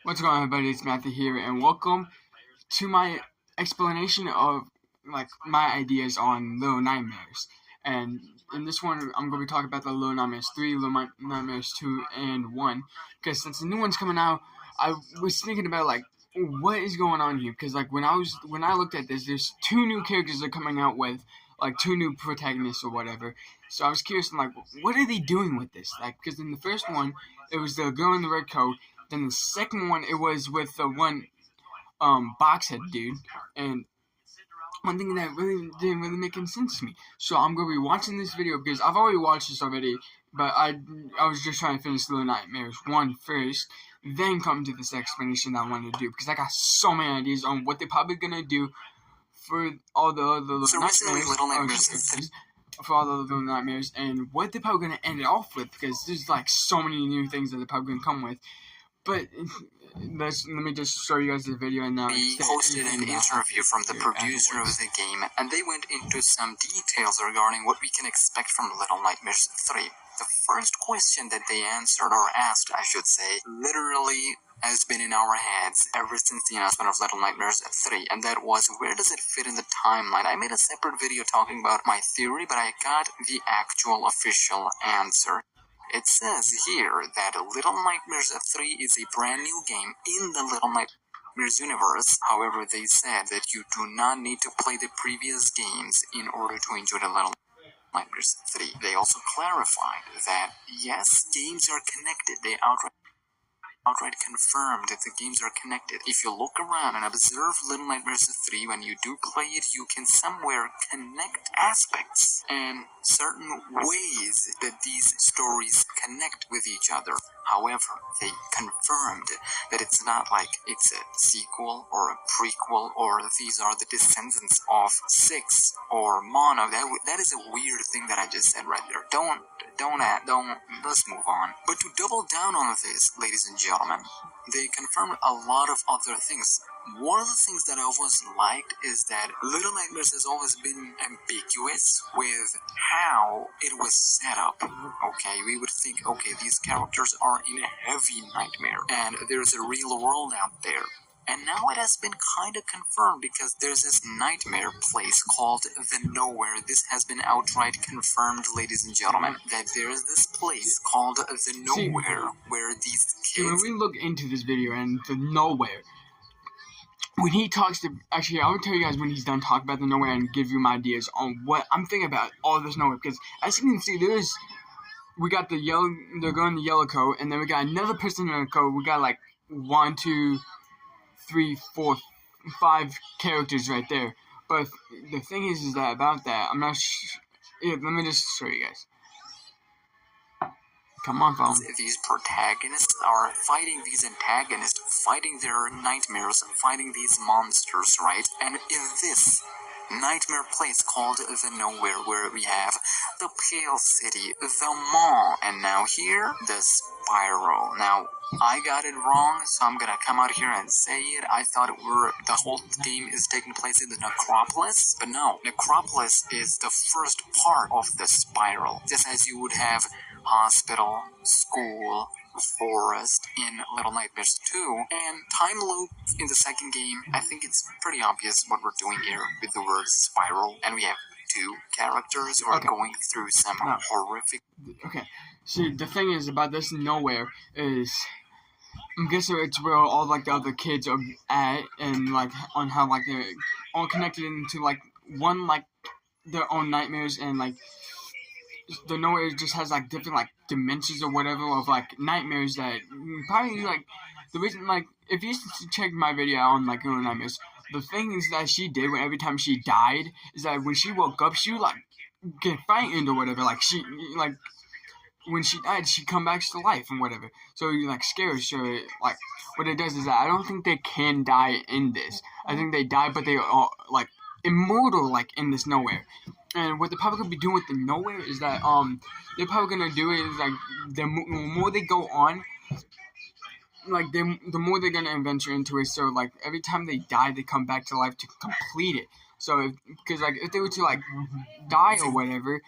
What's going on, everybody? It's Matthew here, and welcome to my explanation of my ideas on Little Nightmares. And in this one, I'm going to be talking about the Little Nightmares 3, Little Nightmares 2, and 1. Because since the new one's coming out, I was thinking about what is going on here. Because when I looked at this, there's two new characters that are coming out with two new protagonists or whatever. So I was curious, what are they doing with this? Because in the first one, it was the girl in the red coat. Then the second one, it was with the one boxhead dude, and one thing that really didn't really make any sense to me. So I'm gonna be watching this video because I've already watched this already, but I was just trying to finish Little Nightmares 1 first, then come to this explanation that I wanted to do because I got so many ideas on what they're probably gonna do for all the other Little Nightmares. For all the Little Nightmares, and what they're probably gonna end it off with, because there's so many new things that they're probably gonna come with. But let me just show you guys the video and now. We hosted an interview from the producer of the game, and they went into some details regarding what we can expect from Little Nightmares 3. The first question that they answered, or asked, I should say, literally has been in our heads ever since the announcement of Little Nightmares 3, and that was, where does it fit in the timeline? I made a separate video talking about my theory, but I got the actual official answer. It says here that Little Nightmares 3 is a brand new game in the Little Nightmares universe. However, they said that you do not need to play the previous games in order to enjoy the Little Nightmares 3. They also clarified that, yes, games are connected. They outright confirmed that the games are connected. If you look around and observe Little Nightmares 3, when you do play it, you can somewhere connect aspects and certain ways that these stories connect with each other. However, they confirmed that it's not like it's a sequel or a prequel, or these are the descendants of Six or Mono. That is a weird thing that I just said right there. Let's move on. But to double down on this, ladies and gentlemen, they confirmed a lot of other things. One of the things that I always liked is that Little Nightmares has always been ambiguous with how it was set up. Okay, we would think, okay, these characters are in a heavy nightmare, and there's a real world out there. And now it has been kind of confirmed, because there's this nightmare place called the Nowhere. This has been outright confirmed, ladies and gentlemen, that there's this place called the Nowhere where these kids... when we look into this video and the Nowhere, when he talks to... Actually, I will tell you guys when he's done talking about the Nowhere and give you my ideas on what I'm thinking about all this Nowhere. Because as you can see, we got the girl in the yellow coat, and then we got another person in the coat. We got 1, 2, 3, 4, 5 characters right there. But the thing is that about that, I'm not sure. Yeah, let me just show you guys. Come on, phone. These protagonists are fighting these antagonists, fighting their nightmares, fighting these monsters, right? And in this nightmare place called the Nowhere, where we have the Pale City, the Mall, and now here, the Spiral. Now, I got it wrong, so I'm gonna come out here and say it. I thought the whole game is taking place in the Necropolis, but no, Necropolis is the first part of the Spiral. Just as you would have hospital, school, forest in Little Nightmares 2, and time loop in the second game. I think it's pretty obvious what we're doing here with the word Spiral, and we have 2 characters who are going through some horrific... Okay, see, the thing is about this Nowhere is, I'm guessing it's where all the other kids are at, and on how they're all connected into one their own nightmares, and the Nowhere just has different dimensions or whatever of nightmares that probably the reason if you check my video on Little Nightmares, the thing is that she did every time she died is that when she woke up she would get frightened or whatever, when she died she come back to life and whatever, so you scares. So what it does is that I don't think they can die in this. I think they die, but they are immortal in this Nowhere. And what they're probably going to be doing with the Nowhere is that, they're probably going to do is, the more they go on, the more they're going to venture into it. So, every time they die, they come back to life to complete it. So, if they were to, die or whatever,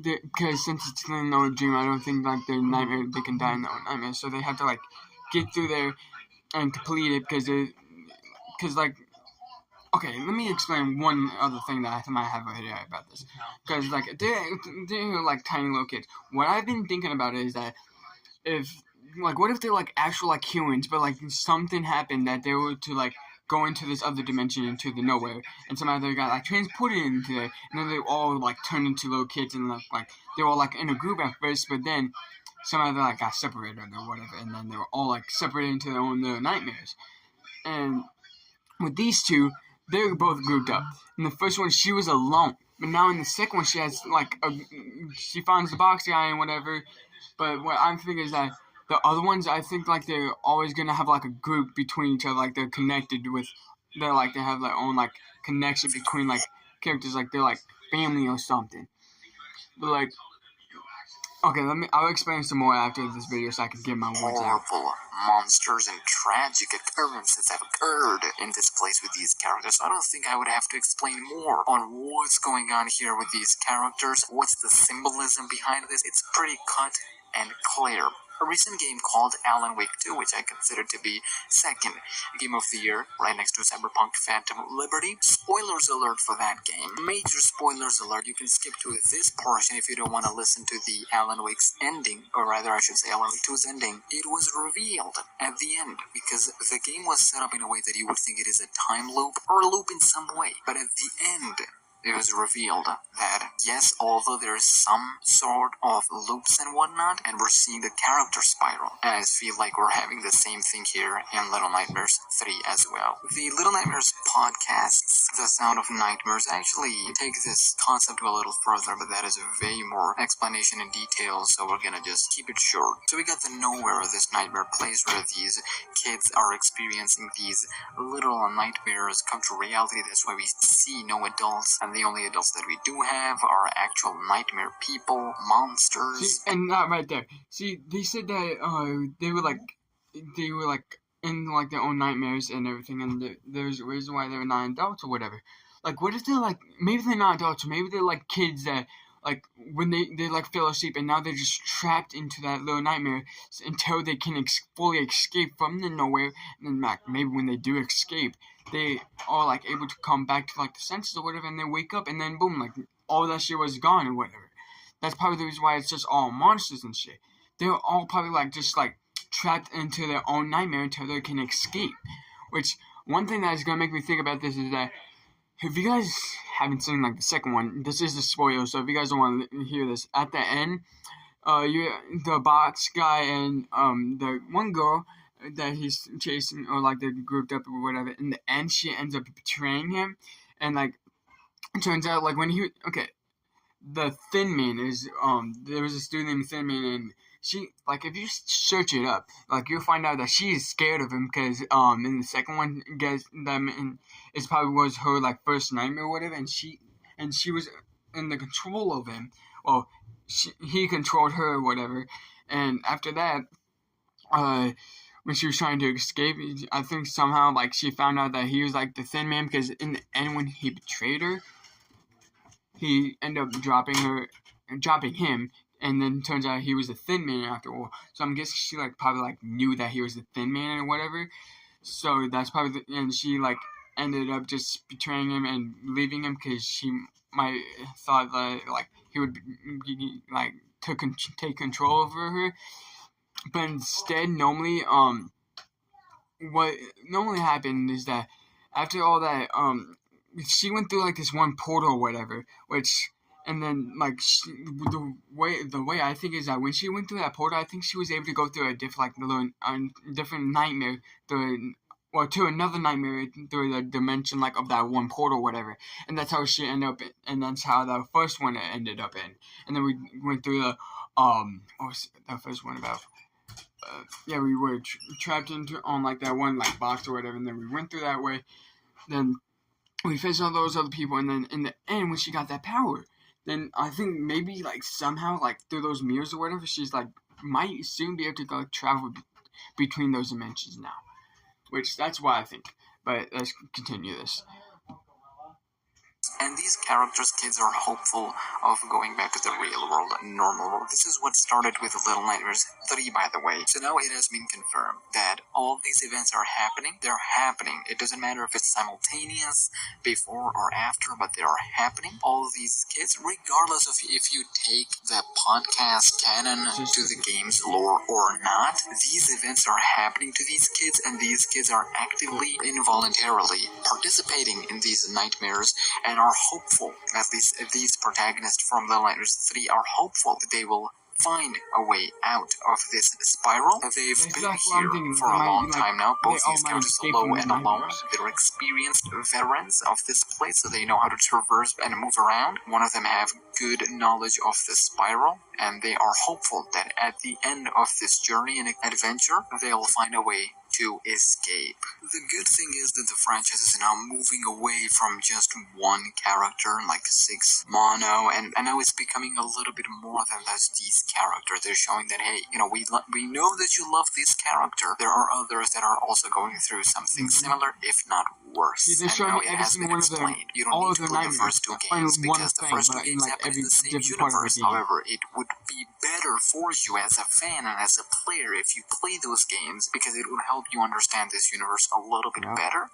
because since it's no dream, I don't think like their nightmare they can die in their own nightmare. So they have to like get through there and complete it because like. Okay, let me explain one other thing that I might have a idea about this. Because, like, they're, like, tiny little kids. What I've been thinking about is that what if they're, like, actual, like, humans, but, like, something happened that they were to, like, go into this other dimension, into the nowhere, and somehow they got, like, transported into there, and then they all, like, turned into little kids, and, like they were, like, in a group at first, but then somehow they, like, got separated or whatever, and then they were all, like, separated into their own little nightmares. And with these two, they were both grouped up. In the first one, she was alone. But now in the second one, she has, like, she finds the box guy and whatever. But what I'm thinking is that the other ones, I think, like, they're always going to have, like, a group between each other. Like, they're connected with, they have their own, like, connection between, like, characters. Like, they're, like, family or something. But, like, okay, I'll explain some more after this video so I can get my words out. Horrible monsters and tragic occurrences have occurred in this place with these characters. I don't think I would have to explain more on what's going on here with these characters. What's the symbolism behind this? It's pretty cut and clear. A recent game called Alan Wake 2, which I consider to be second game of the year, right next to Cyberpunk Phantom Liberty. Spoilers alert for that game. Major spoilers alert. You can skip to this portion if you don't want to listen to the Alan Wake's ending, or rather I should say Alan Wake 2's ending. It was revealed at the end, because the game was set up in a way that you would think it is a time loop, or a loop in some way. But at the end, it was revealed that, yes, although there is some sort of loops and whatnot, and we're seeing the character spiral, and I feel like we're having the same thing here in Little Nightmares 3 as well. The Little Nightmares podcasts, The Sound of Nightmares, actually take this concept a little further, but that is way more explanation and detail, so we're gonna just keep it short. So we got the nowhere of this nightmare place where these kids are experiencing these little nightmares come to reality. That's why we see no adults, and the only adults that we do have are actual nightmare people, monsters. See, and that right there. See, they said that they were like in like their own nightmares and everything, and there's a reason why they're not adults or whatever. Like, what if they're like, maybe they're not adults, or maybe they're like kids that like when they like fell asleep and now they're just trapped into that little nightmare until they can fully escape from the nowhere, and then maybe when they do escape, they are like able to come back to like the senses or whatever, and they wake up and then boom, like all that shit was gone or whatever. That's probably the reason why it's just all monsters and shit. They're all probably like just like trapped into their own nightmare until they can escape. Which one thing that is gonna make me think about this is that if you guys haven't seen like the second one, this is the spoiler. So if you guys don't want to hear this, at the end, the box guy and the one girl that he's chasing, or like they're grouped up or whatever, in the end she ends up betraying him, and like it turns out like when the Thin Man is there was this dude named Thin Man, and she, like, if you search it up, like, you'll find out that she is scared of him because in the second one, guys, it probably was her like first nightmare or whatever, and she was in the control of him. Well, he controlled her or whatever, and after that, when she was trying to escape, I think somehow like she found out that he was like the Thin Man, because in the end when he betrayed her, he ended up dropping him, and then turns out he was a Thin Man after all. So I'm guessing she like probably like knew that he was the Thin Man or whatever. So that's probably and she like ended up just betraying him and leaving him because she might thought that like he would be, like take control over her. But instead, normally what normally happened is that after all that she went through like this one portal or whatever, which. And then, like, the way I think is that when she went through that portal, I think she was able to go through a different nightmare, to another nightmare through the dimension, like, of that one portal or whatever. And that's how she ended up, and that's how the first one ended up in. And then we went through what was the first one about? We were trapped on, like, that one, like, box or whatever, and then we went through that way. Then we faced all those other people, and then in the end, when she got that power, then I think maybe, like, somehow, like, through those mirrors or whatever, she's, like, might soon be able to, like, travel between those dimensions now. Which, that's what I think. But let's continue this. and these characters' kids are hopeful of going back to the real world, normal world. This is what started with Little Nightmares 3, by the way. So now it has been confirmed that all these events are happening. They're happening. It doesn't matter if it's simultaneous, before or after, but they are happening. All of these kids, regardless of if you take the podcast canon to the game's lore or not, these events are happening to these kids, and these kids are actively, involuntarily participating in these nightmares and are hopeful, at least these protagonists from Little Nightmares 3 are hopeful that they will find a way out of this spiral. They've been here for a long time now. Both these characters, Low and Alone, they're experienced veterans of this place, so they know how to traverse and move around. One of them have good knowledge of the spiral, and they are hopeful that at the end of this journey and adventure, they'll find a way to escape. The good thing is that the franchise is now moving away from just one character, like 6 Mono, and now it's becoming a little bit more than just these characters. They're showing that, hey, we know that you love this character. There are others that are also going through something similar, if not worse. They're showing every single one of them, you don't all need of to their play the nightmares, first 2 games because the first 2 games like happen in the same different part of universe. the game. However, it would be better for you as a fan and as a player if you play those games, because it would help you understand this universe a little bit better.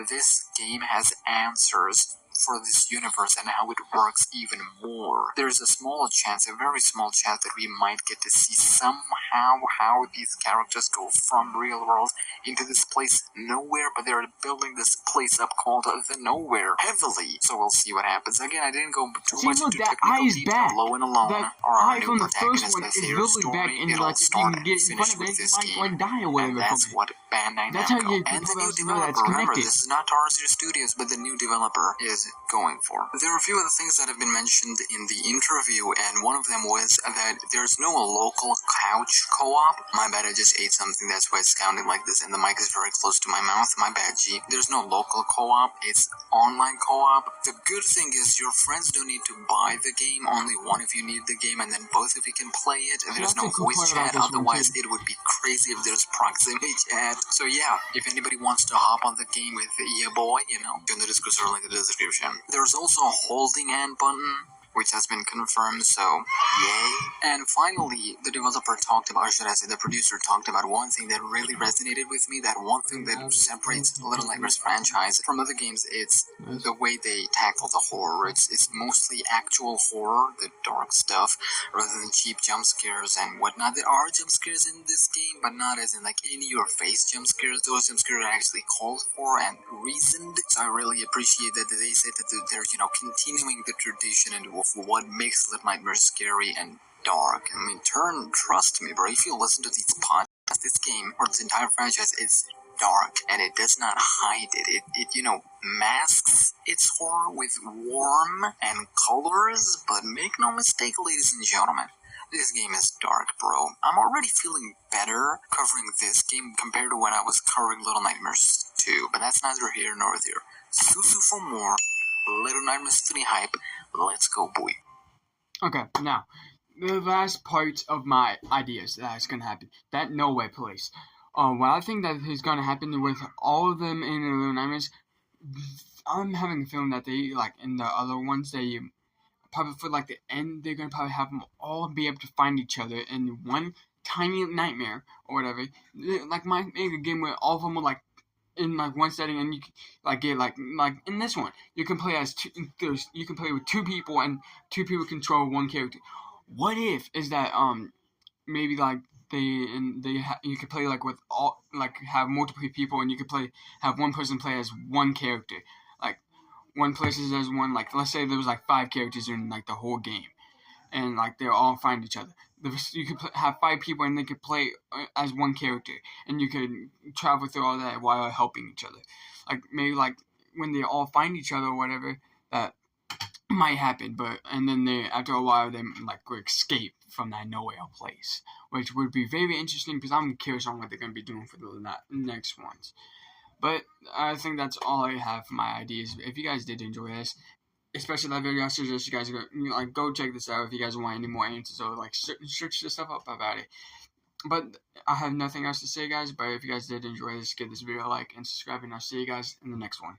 This game has answers for this universe and how it works even more. There's a small chance, a very small chance, that we might get to see somehow how these characters go from real world into this place Nowhere, but they're building this place up called the Nowhere heavily. So we'll see what happens. Again, I didn't go too much into technical detail. Low and Alone that are our eye new from the first protagonist one of is their really story. back in, It'll like, if you start can and get in finish front of with it, this you game. might die or whatever. And that's what Bandai That's how Namco you and the new people know that's developer, remember, connected. this is not Tarsier Studios, but the new developer is going for. There are a few other things that have been mentioned in the interview, and one of them was that there's no local couch co-op. My bad, I just ate something, that's why it sounded like this, and the mic is very close to my mouth. My bad, G. There's no local co-op, it's online co-op. The good thing is your friends don't need to buy the game, only one of you need the game, and then both of you can play it. There's no voice chat, otherwise it would be crazy if there's proximity chat. So yeah, if anybody wants to hop on the game with your boy, in the Discord link in the description. There's also a holding hand button, which has been confirmed, so yay. And finally, the developer talked about, or should I say the producer talked about one thing that really resonated with me, that one thing that separates Little Nightmares franchise from other games. It's the way they tackle the horror. It's mostly actual horror, the dark stuff, rather than cheap jump scares and whatnot. There are jump scares in this game, but not as in like in-your-face jump scares. Those jump scares are actually called for and reasoned, so I really appreciate that they said that they're, continuing the tradition and what makes Little Nightmares scary and dark. I mean, trust me, bro, if you listen to these podcasts, this game, or this entire franchise, is dark, and it does not hide it. It masks its horror with warmth and colors, but make no mistake, ladies and gentlemen, this game is dark, bro. I'm already feeling better covering this game compared to when I was covering Little Nightmares 2, but that's neither here nor there. Susu for more. Little Nightmares 3 hype. Let's go, boy. Okay, now, the last part of my ideas that's gonna happen. That Nowhere place. What I think that is gonna happen with all of them in the Little Nightmares, I'm having a feeling that they, like, in the other ones, they probably for, like, the end, they're gonna probably have them all be able to find each other in one tiny nightmare, or whatever. Like, might make a game where all of them are, like, in like one setting, and you can like get like in this one you can play as you can play with 2 people, and 2 people control 1 character. What if is that maybe like you could play like with all, like have multiple people, and you could have one person play as 1 character, like one places as one, like let's say there was like 5 characters in like the whole game, and like they all find each other. You could have 5 people, and they could play as 1 character, and you could travel through all that while helping each other. Like maybe like when they all find each other or whatever, that might happen. But and then after a while they like escape from that Nowhere place, which would be very interesting because I'm curious on what they're gonna be doing for the next ones. But I think that's all I have for my ideas. If you guys did enjoy this, especially that video, I suggest you guys go check this out if you guys want any more answers or like search this stuff up about it. But I have nothing else to say, guys. But if you guys did enjoy this, give this video a like and subscribe, and I'll see you guys in the next one.